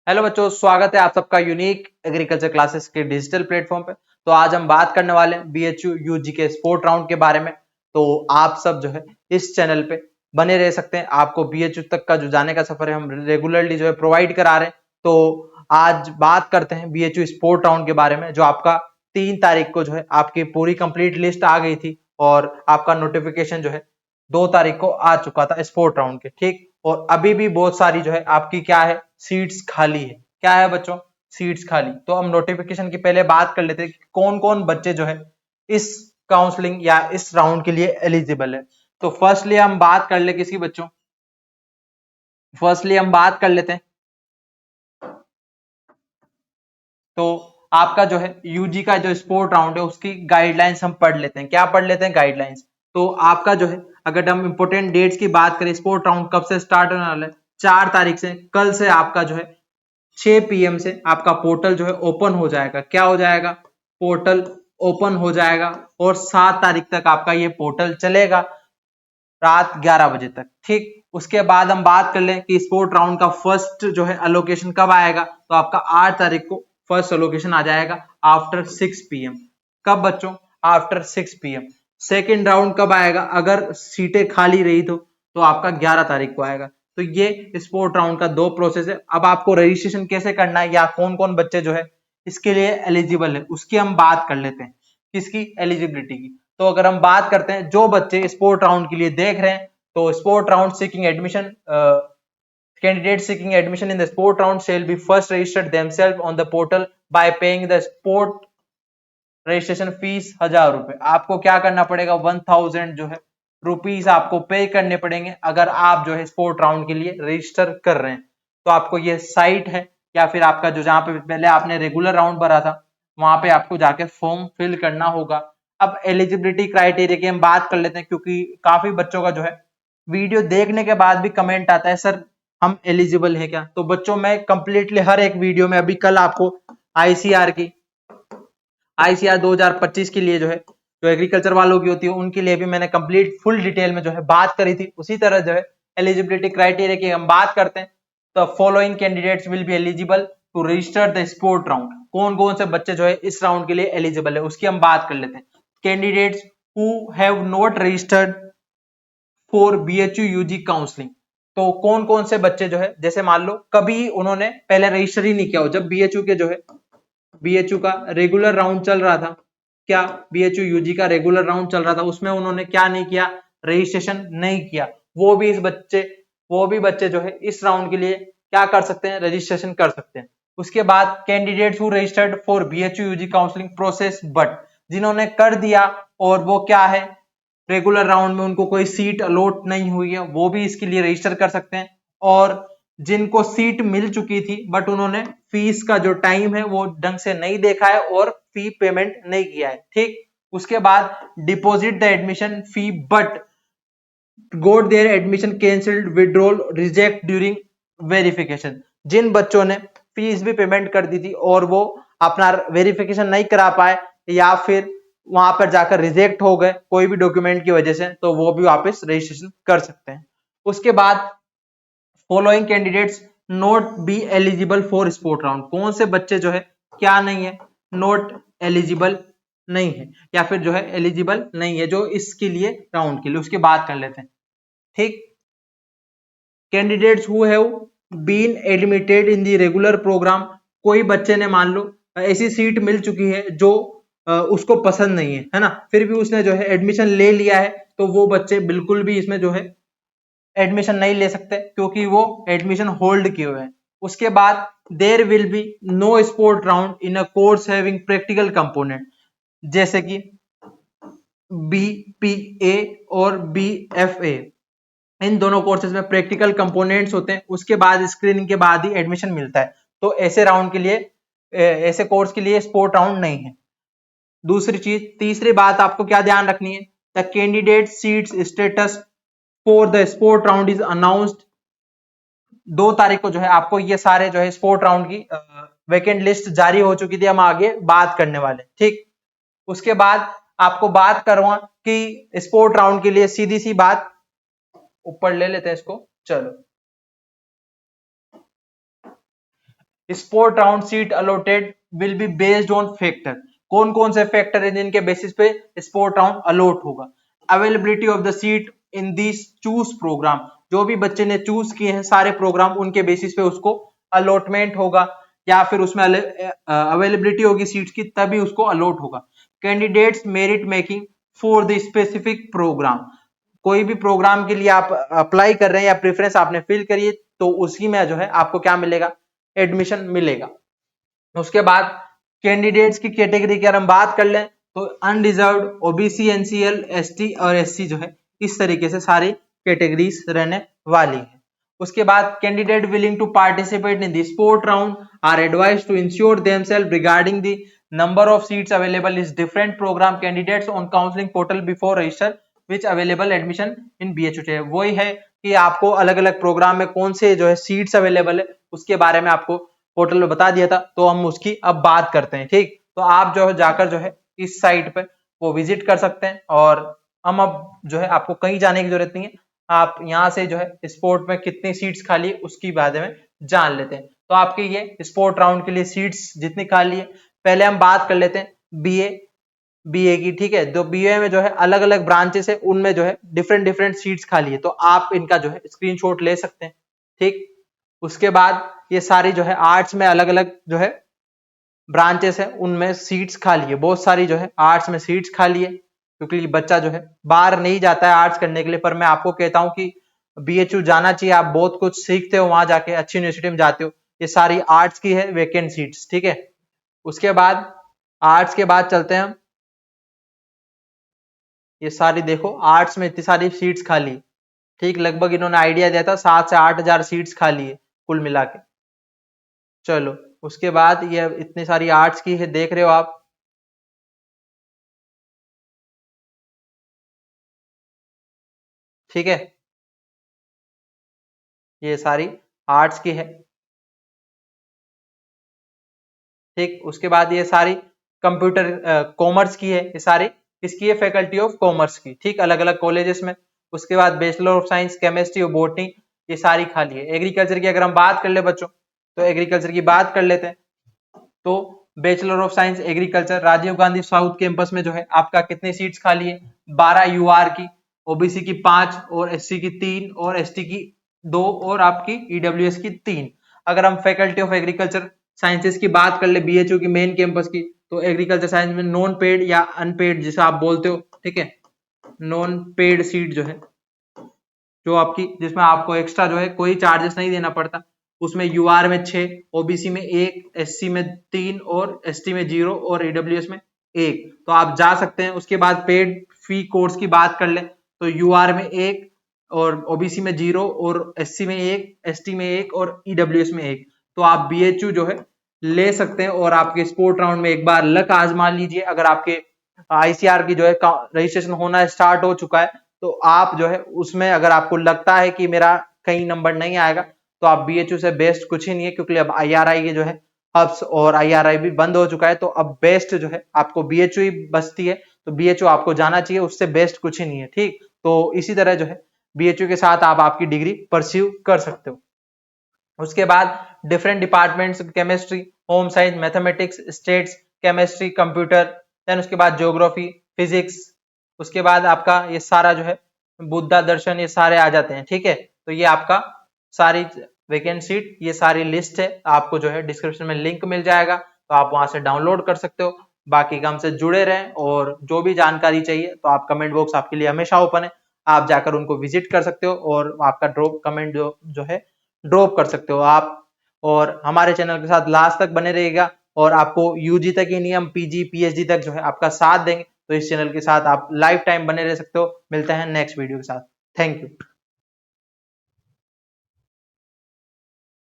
Hello बच्चों, स्वागत है आप सबका यूनिक एग्रीकल्चर क्लासेस के डिजिटल प्लेटफॉर्म पे। तो आज हम बात करने वाले हैं बीएचयू यूजी के स्पोर्ट राउंड के बारे में। तो आप सब जो है इस चैनल पे बने रह सकते हैं। आपको बीएचयू तक का जो जाने का सफर है हम रेगुलरली जो है प्रोवाइड करा रहे हैं। तो आज बात करते हैं बीएचयू स्पोर्ट राउंड के बारे में, जो आपका 3 तारीख को जो है आपकी पूरी कंप्लीट लिस्ट आ गई थी और आपका नोटिफिकेशन जो है 2 तारीख को आ चुका था स्पोर्ट राउंड के, ठीक। और अभी भी बहुत सारी जो है आपकी क्या है, सीट्स खाली है। क्या है बच्चों? सीट्स खाली। तो हम नोटिफिकेशन की पहले बात कर लेते हैं कि कौन कौन बच्चे जो है इस काउंसलिंग या इस राउंड के लिए एलिजिबल है। तो फर्स्टली हम बात कर ले किसी बच्चों, फर्स्टली हम बात कर लेते हैं। तो आपका जो है यूजी का जो स्पोर्ट राउंड है उसकी गाइडलाइंस हम पढ़ लेते हैं। क्या पढ़ लेते हैं? गाइडलाइंस। तो आपका जो है, अगर हम इंपोर्टेंट डेट्स की बात करें, स्पोर्ट राउंड कब से स्टार्ट होने वाला है? 4 तारीख से, कल से आपका जो है 6 PM से आपका पोर्टल जो है ओपन हो जाएगा। क्या हो जाएगा? पोर्टल ओपन हो जाएगा। और 7 तारीख तक आपका ये पोर्टल चलेगा, रात 11 बजे तक, ठीक। उसके बाद हम बात कर लें कि स्पोर्ट राउंड का फर्स्ट जो है अलोकेशन कब आएगा। तो आपका 8 तारीख को फर्स्ट अलोकेशन आ जाएगा आफ्टर 6 PM। कब बच्चों? After 6 PM। सेकेंड राउंड कब आएगा? अगर सीटें खाली रही तो आपका 11 तारीख को आएगा। तो ये स्पोर्ट राउंड का 2 प्रोसेस है। अब आपको रजिस्ट्रेशन कैसे करना है या कौन कौन बच्चे जो है इसके लिए एलिजिबल है उसकी हम बात कर लेते हैं। किसकी? एलिजिबिलिटी की। तो अगर हम बात करते हैं जो बच्चे स्पोर्ट राउंड के लिए देख रहे हैं, तो sport round seeking admission, candidates seeking admission in the sport round shall be first registered themselves on the portal by paying the sport registration fees 1000 रुपए। आपको क्या करना पड़ेगा? 1000 जो है रुपीज आपको पे करने पड़ेंगे अगर आप जो है स्पोर्ट राउंड के लिए रजिस्टर कर रहे हैं। तो आपको ये साइट है या फिर आपका जो, जहां पे पहले आपने रेगुलर राउंड भरा था, वहां पे आपको जाके फॉर्म फिल करना होगा। अब एलिजिबिलिटी क्राइटेरिया की हम बात कर लेते हैं, क्योंकि काफी बच्चों का जो है वीडियो देखने के बाद भी कमेंट आता है, सर हम एलिजिबल है क्या? तो बच्चों मैं कंप्लीटली हर एक वीडियो में, अभी कल आपको आईसीआर 2025 के लिए जो है, जो एग्रीकल्चर वालों की होती है उनके लिए भी मैंने कंप्लीट फुल डिटेल में जो है बात करी थी। उसी तरह जो है एलिजिबिलिटी क्राइटेरिया की हम बात करते हैं। तो following candidates will be eligible to register the spot round. कौन कौन से बच्चे जो है इस राउंड के लिए एलिजिबल है उसकी हम बात कर लेते हैं। Candidates who have not registered for BHU UG counselling. तो कौन कौन से बच्चे जो है, जैसे मान लो कभी उन्होंने पहले रजिस्टर ही नहीं किया हो, जब बीएचयू के जो है, बीएचयू का रेगुलर राउंड चल रहा था, क्या बीएचयू यूजी का रेगुलर राउंड चल रहा था, उसमें उन्होंने क्या नहीं किया? रजिस्ट्रेशन नहीं किया। वो भी बच्चे जो है इस राउंड के लिए क्या कर सकते हैं? रजिस्ट्रेशन कर सकते हैं। उसके बाद candidates who registered for BHU UG counselling process but, जिन्होंने कर दिया और वो क्या है, रेगुलर राउंड में उनको कोई सीट अलॉट नहीं हुई है, वो भी इसके लिए रजिस्टर कर सकते हैं। और जिनको सीट मिल चुकी थी बट उन्होंने फीस का जो टाइम है वो ढंग से नहीं देखा है और फी पेमेंट नहीं किया है, ठीक। उसके बाद deposit the admission fee but got their admission cancelled, withdrawal, reject during verification. जिन बच्चों ने फीस भी पेमेंट कर दी थी और वो अपना वेरिफिकेशन नहीं करा पाए या फिर वहां पर जाकर रिजेक्ट हो गए कोई भी डॉक्यूमेंट की वजह से, तो वो भी वापस रजिस्ट्रेशन कर सकते हैं। उसके बाद following candidates not be eligible for sport round. कौन से बच्चे जो है क्या नहीं है? नॉट एलिजिबल नहीं है या फिर जो है एलिजिबल नहीं है जो इसके लिए राउंड के लिए, उसकी बात कर लेते हैं, ठीक। Candidates who have been admitted in the regular programme. कोई बच्चे ने मान लो ऐसी सीट मिल चुकी है जो उसको पसंद नहीं है ना, फिर भी उसने जो है एडमिशन ले लिया है, तो वो बच्चे बिल्कुल भी इसमें जो है एडमिशन नहीं ले सकते क्योंकि वो एडमिशन होल्ड किए हुए हैं। उसके बाद there will be no spot round in a course having practical component, जैसे कि बीपीए और बीएफए, इन दोनों कोर्सेज में प्रैक्टिकल कंपोनेंट्स होते हैं। उसके बाद स्क्रीनिंग के बाद ही एडमिशन मिलता है। तो ऐसे राउंड के लिए, ऐसे कोर्स के लिए स्पोर्ट राउंड नहीं है। दूसरी चीज, तीसरी बात आपको क्या ध्यान रखनी है, the candidate seats status for the spot round is announced. 2 तारीख को जो है आपको ये सारे जो है स्पोर्ट राउंड की वैकेंट लिस्ट जारी हो चुकी थी, हम आगे बात करने वाले, ठीक। उसके बाद आपको बात करवा कि स्पोर्ट राउंड के लिए सीधी सी बात, ऊपर ले लेते हैं इसको, चलो। Spot round seat allotted will be based on factor. कौन कौन से फैक्टर है जिनके बेसिस पे स्पोर्ट राउंड अलॉट होगा? Availability of the seat in this choose programme, जो भी बच्चे ने चूज किए हैं सारे प्रोग्राम उनके बेसिस पे उसको अलॉटमेंट होगा, या फिर उसमें अवेलेबिलिटी होगी सीट्स की तभी उसको अलॉट होगा। Candidates merit making for the specific programme, कोई भी प्रोग्राम के लिए आप अप्लाई कर रहे हैं या प्रेफरेंस आपने फिल करिए तो उसी में जो है आपको क्या मिलेगा? एडमिशन मिलेगा। उसके बाद कैंडिडेट्स की कैटेगरी की अगर हम बात कर लें तो अनरिजर्व्ड, ओबीसी, एनसीएल, एसटी और एससी जो है इस तरीके से सारी कैटेगरीज रहने वाली है। उसके बाद candidate willing to participate in the spot round are advised to ensure themselves regarding the number of seats available is different programme candidates on counselling portal before register which available admission in BHU. वही है कि आपको अलग अलग programme में कौन से जो है सीट्स अवेलेबल है उसके बारे में आपको पोर्टल में बता दिया था, तो हम उसकी अब बात करते हैं। ठीक, तो आप जो है जाकर जो है इस साइट पे वो विजिट कर सकते हैं, और हम अब जो है आपको कहीं जाने की जरूरत नहीं है, आप यहाँ से जो है स्पोर्ट में कितनी सीट्स खाली है उसकी बारे में जान लेते हैं। तो आपके ये स्पोर्ट राउंड के लिए सीट्स जितनी खाली है, पहले हम बात कर लेते हैं बीए की। ठीक है, तो बीए में जो है अलग अलग ब्रांचेस है, उनमें जो है डिफरेंट डिफरेंट सीट्स खाली है, तो आप इनका जो है स्क्रीनशॉट ले सकते हैं। ठीक, उसके बाद ये सारी जो है आर्ट्स में अलग अलग जो है ब्रांचेस है उनमें सीट्स खाली है, बहुत सारी जो है आर्ट्स में सीट्स खाली है, क्योंकि बच्चा जो है बाहर नहीं जाता है आर्ट्स करने के लिए। पर मैं आपको कहता हूं कि बीएचयू जाना चाहिए, आप बहुत कुछ सीखते हो वहां जाके, अच्छी यूनिवर्सिटी में जाते हो। ये सारी आर्ट्स की है वेकेंट सीट्स। ठीक है, उसके बाद आर्ट्स के बाद चलते हैं हम, ये सारी देखो आर्ट्स में इतनी सारी सीट्स खाली। ठीक, लगभग इन्होंने आइडिया दिया था 7 से 8 हजार सीट्स खाली है कुल मिला के। चलो, उसके बाद ये इतनी सारी आर्ट्स की है देख रहे हो आप। ठीक है, ये सारी आर्ट्स की है। ठीक, उसके बाद ये सारी कंप्यूटर कॉमर्स की है, ये सारी इसकी है फैकल्टी ऑफ कॉमर्स की। ठीक, अलग अलग कॉलेजेस में। उसके बाद बैचलर ऑफ साइंस, केमिस्ट्री और बॉटनी ये सारी खाली है। एग्रीकल्चर की अगर हम बात कर ले बच्चों, तो एग्रीकल्चर की बात कर लेते हैं। तो bachelor of science agriculture Rajiv Gandhi south campus में जो है आपका कितनी सीट्स खाली है? 12 यूआर की, ओबीसी की 5 और एससी की 3 और एसटी की 2 और आपकी ईडब्ल्यूएस की 3। अगर हम फैकल्टी ऑफ एग्रीकल्चर साइंसेस की बात कर ले बीएचयू की मेन कैंपस की, तो एग्रीकल्चर साइंस में नॉन पेड या अनपेड जिसे आप बोलते हो, ठीक है, नॉन पेड सीट जो है, जो आपकी जिसमें आपको एक्स्ट्रा जो है कोई चार्जेस नहीं देना पड़ता, उसमें यूआर में 6, ओबीसी में 1, एससी में 3 और एसटी में 0 और ईडब्ल्यूएस में 1, तो आप जा सकते हैं। उसके बाद पेड फी कोर्स की बात कर ले तो यूआर में 1 और ओबीसी में 0 और एससी में 1, एसटी में 1 और ईडब्ल्यूएस में 1, तो आप बीएचयू जो है ले सकते हैं। और आपके स्पोर्ट राउंड में एक बार लक आजमा लीजिए, अगर आपके आईसीआर की जो है रजिस्ट्रेशन होना स्टार्ट हो चुका है, तो आप जो है उसमें अगर आपको लगता है कि मेरा कहीं नंबर नहीं आएगा, तो आप बीएचयू से बेस्ट कुछ ही नहीं है, क्योंकि अब आईआरआई के जो है हब्स और आईआरआई भी बंद हो चुका है, तो अब बेस्ट जो है आपको बीएचयू ही बचती है, तो बीएचयू आपको जाना चाहिए, उससे बेस्ट कुछ ही नहीं है। ठीक, तो इसी तरह जो है बीएचयू के साथ आप आपकी डिग्री परस्यू कर सकते हो। उसके बाद different departments, chemistry, home science, mathematics, stats, chemistry, computer, then उसके बाद ज्योग्राफी, फिजिक्स, उसके बाद आपका ये सारा जो है बुद्धा दर्शन, ये सारे आ जाते हैं। ठीक है, तो ये आपका सारी वैकेंट सीट, ये सारी लिस्ट है, आपको जो है डिस्क्रिप्शन में लिंक मिल जाएगा, तो आप वहां से डाउनलोड कर सकते हो। बाकी काम से जुड़े रहें, और जो भी जानकारी चाहिए तो आप कमेंट बॉक्स आपके लिए हमेशा ओपन है, आप जाकर उनको विजिट कर सकते हो और आपका ड्रॉप कमेंट जो है ड्रॉप कर सकते हो आप। और हमारे चैनल के साथ लास्ट तक बने रहिएगा, और आपको यूजी तक ही नहीं, हम पीजी पीएचडी तक जो है आपका साथ देंगे, तो इस चैनल के साथ आप लाइफ टाइम बने रह सकते हो। मिलते हैं नेक्स्ट वीडियो के साथ। Thank you.